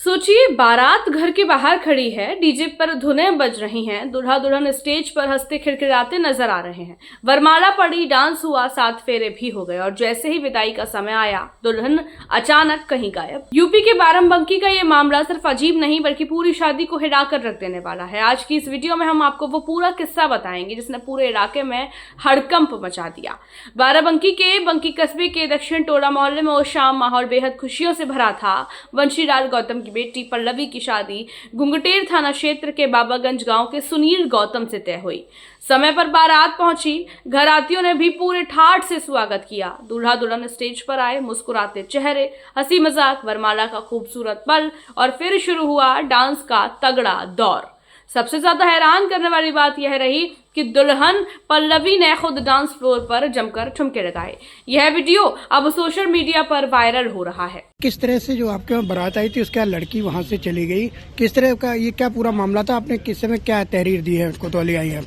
सोचिए, बारात घर के बाहर खड़ी है, डीजे पर धुनें बज रही हैं, दूल्हा दुल्हन स्टेज पर हंसते खिलखिलाते नजर आ रहे हैं। वरमाला पड़ी, डांस हुआ, 7 फेरे भी हो गए और जैसे ही विदाई का समय आया, दुल्हन अचानक कहीं गायब। यूपी के बाराबंकी का ये मामला सिर्फ अजीब नहीं बल्कि पूरी शादी को हिला कर रख देने वाला है। आज की इस वीडियो में हम आपको वो पूरा किस्सा बताएंगे जिसने पूरे इलाके में हड़कंप मचा दिया। बाराबंकी के बंकी कस्बे के दक्षिण टोला मोहल्ले में उस शाम माहौल बेहद खुशियों से भरा था। वंशीलाल गौतम की बेटी पल्लवी की शादी घुंघटेर थाना क्षेत्र के बाबागंज गांव के सुनील गौतम से तय हुई। समय पर बारात पहुंची, घरातियों ने भी पूरे ठाठ से स्वागत किया। दूल्हा दुल्हन स्टेज पर आए, मुस्कुराते चेहरे, हंसी मजाक, वरमाला का खूबसूरत पल और फिर शुरू हुआ डांस का तगड़ा दौर। सबसे ज्यादा हैरान करने वाली बात यह रही कि दुल्हन पल्लवी ने खुद डांस फ्लोर पर जमकर ठुमके लगाए। यह वीडियो अब सोशल मीडिया पर वायरल हो रहा है। किस तरह से जो आपके वहाँ बारात आई थी उसके बाद लड़की वहाँ से चली गई, किस तरह का ये क्या पूरा मामला था? आपने किस समय क्या तहरीर दी है उसको? तो आई है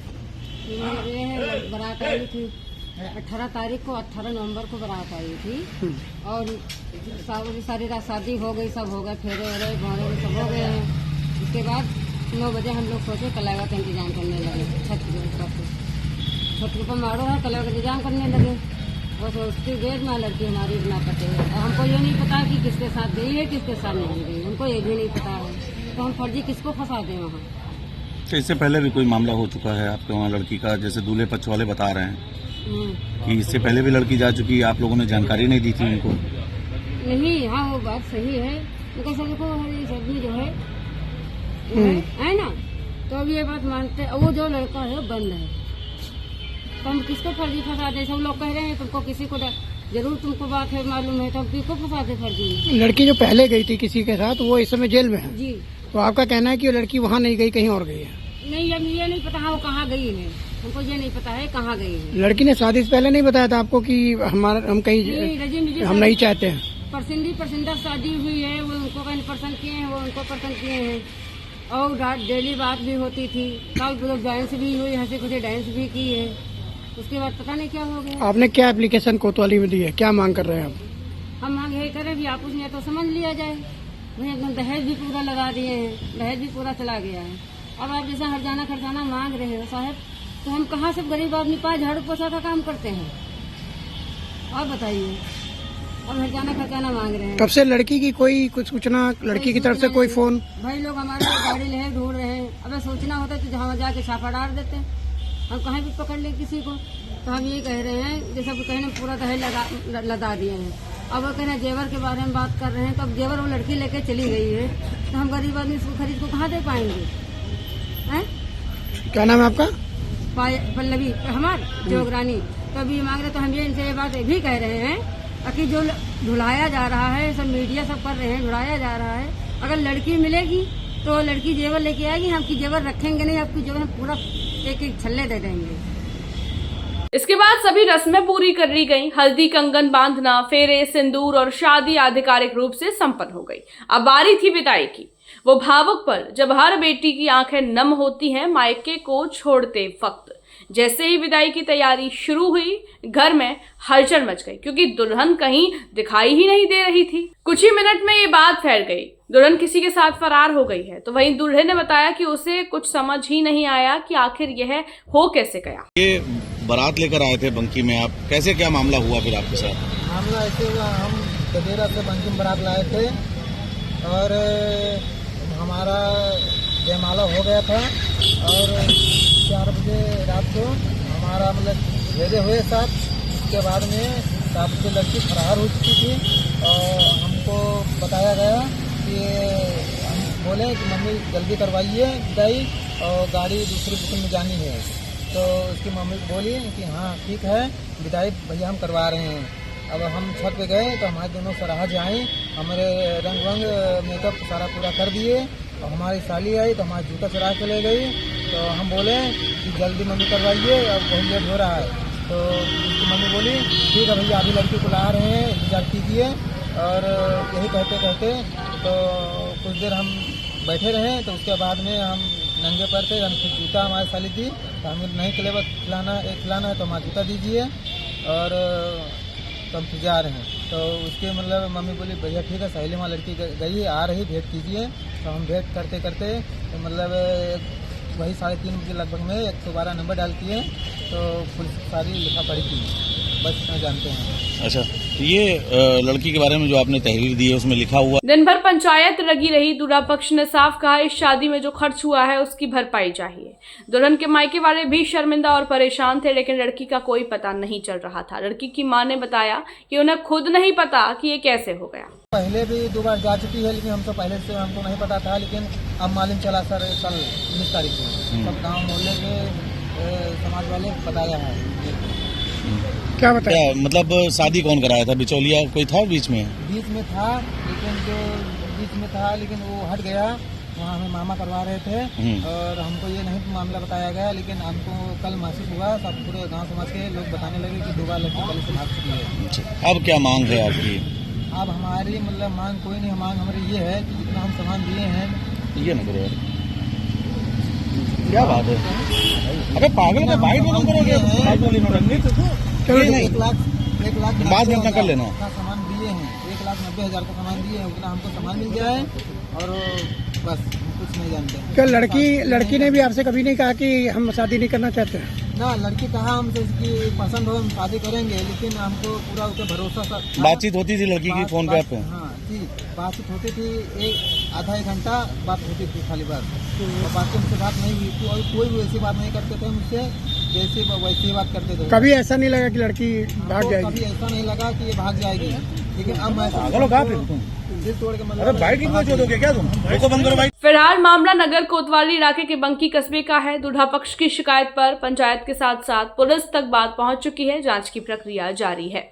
बारात आई थी 18 तारीख को, 18 नवंबर को बारात आई थी और सारी रात शादी हो गई, सब हो गए, फेरे वेरे भौरे सब हो गए हैं। उसके बाद 9 बजे हम लोग सोचे कलावा का इंतजाम करने लगे। छत के ऊपर मारो है, कलावा का इंतजाम करने लगे। बस उसकी देर में लड़की हमारी ना पते है और हमको ये नहीं पता कि किसके साथ गई है किसके साथ नहीं गई, हमको ये भी नहीं पता है। तो हम फर्जी किसको फंसा दें वहाँ? तो इससे पहले भी कोई मामला हो चुका है आपके वहाँ लड़की का, जैसे दूल्हे पक्ष वाले बता रहे हैं कि इससे पहले भी लड़की जा चुकी है, आप लोगों ने जानकारी नहीं दी थी उनको? नहीं, हाँ वो बात सही है। उनका सबको आदमी जो है ना, तो अब ये बात मानते वो जो लड़का है बंद है, तो हम किसको फर्जी फंसा दे? सब लोग कह रहे हैं तुमको किसी को जरूर तुमको बात है मालूम है, तो हम किसको फंसा दे फर्जी? लड़की जो पहले गई थी किसी के साथ वो इस समय जेल में है जी। तो आपका कहना है कि वो लड़की वहाँ नहीं गई, कहीं और गई है? नहीं, अब ये नहीं पता वो कहाँ गई है, हमको ये नहीं पता है कहाँ गई है। लड़की ने शादी से पहले नहीं बताया था आपको कि हम कहीं हम नहीं चाहते हैं? परसिंदा शादी हुई है, वो उनको कहीं पसंद किए हैं, वो उनको पसंद किए हैं और डेली बात भी होती थी। कल डांस भी हुई, हंसी खुशी डांस भी की है। उसके बाद पता नहीं क्या हो गया। आपने क्या एप्लीकेशन कोतवाली में दी है, क्या मांग कर रहे हैं आप? हम मांग यही करें भी आप उसने तो समझ लिया जाए। वही एकदम दहेज भी पूरा लगा दिए हैं, दहेज भी पूरा चला गया है। अब आप जैसा हरजाना खर्चाना मांग रहे हो साहब, तो हम कहाँ से गरीब आदमी पास झाड़ू पोछा का काम करते हैं? और बताइए, अब हरजाना खर्चाना मांग रहे हैं। तब से लड़की की कोई कुछ सूचना, लड़की की तरफ से कोई फोन? भाई लोग हमारे गाड़ी ले ढूंढ रहे हैं। अब सूचना होता है तो जहाँ जाके छापा डाल देते हैं, हम कहीं भी पकड़ लें किसी को। तो हम ये कह रहे हैं जैसे कहने पूरा दहेज लगा दिए हैं। अब वो कहना जेवर के बारे में बात कर रहे हैं, तो अब जेवर वो लड़की लेके चली गई है, तो हम गरीब आदमी इसको खरीद को कहाँ दे पाएंगे? हैं? क्या नाम है आपका? पल्लवी हमार जोगरानी। तो अभी मांग रहे, तो हम ये इनसे ये बात भी कह रहे हैं कि जो ढुलाया जा रहा है, सब मीडिया सब कर रहे हैं, ढुलाया जा रहा है। अगर लड़की मिलेगी तो लड़की जेवर लेके आएगी, हम की जेवर रखेंगे नहीं, आपकी जेवर हम पूरा एक छल्ले दे देंगे। इसके बाद सभी रस्में पूरी कर ली गईं। हल्दी, कंगन बांधना, फेरे, सिंदूर और शादी आधिकारिक रूप से संपन्न हो गई। अब बारी थी विदाई की, वो भावुक पल जब हर बेटी की आंखें नम होती हैं मायके को छोड़ते वक्त। जैसे ही विदाई की तैयारी शुरू हुई, घर में हलचल मच गई क्योंकि दुल्हन कहीं दिखाई ही नहीं दे रही थी। कुछ ही मिनट में ये बात फैल गई, दुल्हन किसी के साथ फरार हो गई है। तो वहीं दूल्हे ने बताया कि उसे कुछ समझ ही नहीं आया कि आखिर यह हो कैसे गया। ये बारात लेकर आए थे बंकी में, आप कैसे क्या मामला हुआ फिर आपके साथ? मामला ऐसे हुआ, हम गदेरा से बंकी में बारात लाए थे और हमारा जयमाला हो गया था और 4 बजे रात को हमारा मतलब भेजे हुए साथ। उसके बाद में 7 बजे लड़की फरार हो चुकी थी और हमको बताया गया कि हम बोले कि मम्मी जल्दी करवाइए विदाई और गाड़ी दूसरी बुकिंग में जानी है। तो उसकी मम्मी बोली कि हाँ ठीक है, विदाई भैया हम करवा रहे हैं। अब हम छत पे गए तो हमारे दोनों सराहज आई, हमारे रंग वंग मेकअप सारा पूरा कर दिए और हमारी साली आई तो हमारा जूता चुरा के ले गई। तो हम बोले कि जल्दी मम्मी करवाइए, अब बहुत लेट हो रहा है। तो उसकी मम्मी बोली ठीक है भैया, अभी लड़की को ला रहे हैं, इंतजार कीजिए। और यही कहते कहते तो कुछ देर हम बैठे रहे। तो उसके बाद में हम नंगे पैर थे, हम फिर जूता हमारी साली दी, तो हमें नहीं खिलाना है तो हमारा जूता दीजिए और तो हम फिर जा रहे हैं। तो उसके मतलब मम्मी बोली भैया ठीक है, सहेली वहाँ लड़की गई आ रही, भेंट कीजिए। तो हम भेंट करते करते तो मतलब वही 3:30 बजे लगभग में 112 नंबर डालती है, तो पुलिस सारी लिखा पढ़ी की बस इतना जानते हैं। अच्छा, तो ये लड़की के बारे में जो आपने तहरीर दी है उसमें लिखा हुआ दिन भर पंचायत लगी रही। दूल्हा पक्ष ने साफ कहा इस शादी में जो खर्च हुआ है उसकी भरपाई चाहिए। दुल्हन के मायके वाले भी शर्मिंदा और परेशान थे, लेकिन लड़की का कोई पता नहीं चल रहा था। लड़की की मां ने बताया कि उन्हें खुद नहीं पता कि ये कैसे हो गया। पहले भी 2 बार जा चुकी है, लेकिन हमको पहले से हमको नहीं पता था, लेकिन अब मालूम चला सर कल 19 तारीख को सब गाँव मोहल्ले के समाज वाले बताया है। क्या बताया? क्या मतलब शादी कौन कराया था? बिचौलिया कोई था बीच में? बीच में था, लेकिन जो बीच में था लेकिन वो हट गया। वहाँ हमें मामा करवा रहे थे और हमको ये नहीं मामला बताया गया, लेकिन हमको कल महसूस हुआ, सब पूरे गांव समाज के लोग बताने लगे कि 2 बार लड़की पहले से भाग चुकी है। अच्छा, अब क्या मांग है आपकी? अब हमारी मतलब मांग कोई नहीं, मांग हमारी ये है कि जितना हम सामान दिए हैं। ये ना करो यार, क्या बात है? अबे पागल है, बाइक में करोगे? चलो 1 लाख बाद में अपना कर लेना। का सामान दिए हैं, 1,90,000 का सामान दिए हैं, उतना हमको सामान मिल गया है और बस कुछ नहीं जानते हैं। क्या लड़की ने भी आपसे कभी नहीं कहा कि हम शादी नहीं करना चाहते हैं? ना, लड़की कहा हमसे कि पसंद हो हम शादी करेंगे, लेकिन हमको पूरा उसका भरोसा था। बातचीत होती थी लड़की की फोन पे आपको? हाँ जी, बातचीत होती थी, आधा एक घंटा बात होती थी खाली बात, और बाकी हमसे बात नहीं हुई थी और कोई भी ऐसी बात नहीं करते थे मुझसे, जैसे वैसे ही बात करते थे। कभी ऐसा नहीं लगा कि लड़की भाग जाएगी? कभी ऐसा नहीं लगा कि ये भाग जाएगी, लेकिन अब मैं दिल तोड़ के मतलब क्या तुम? बंद करो बाइक। फिलहाल मामला नगर कोतवाली इलाके के बंकी कस्बे का है। दूल्हा पक्ष की शिकायत पर पंचायत के साथ साथ पुलिस तक बात पहुंच चुकी है। जांच की प्रक्रिया जारी है।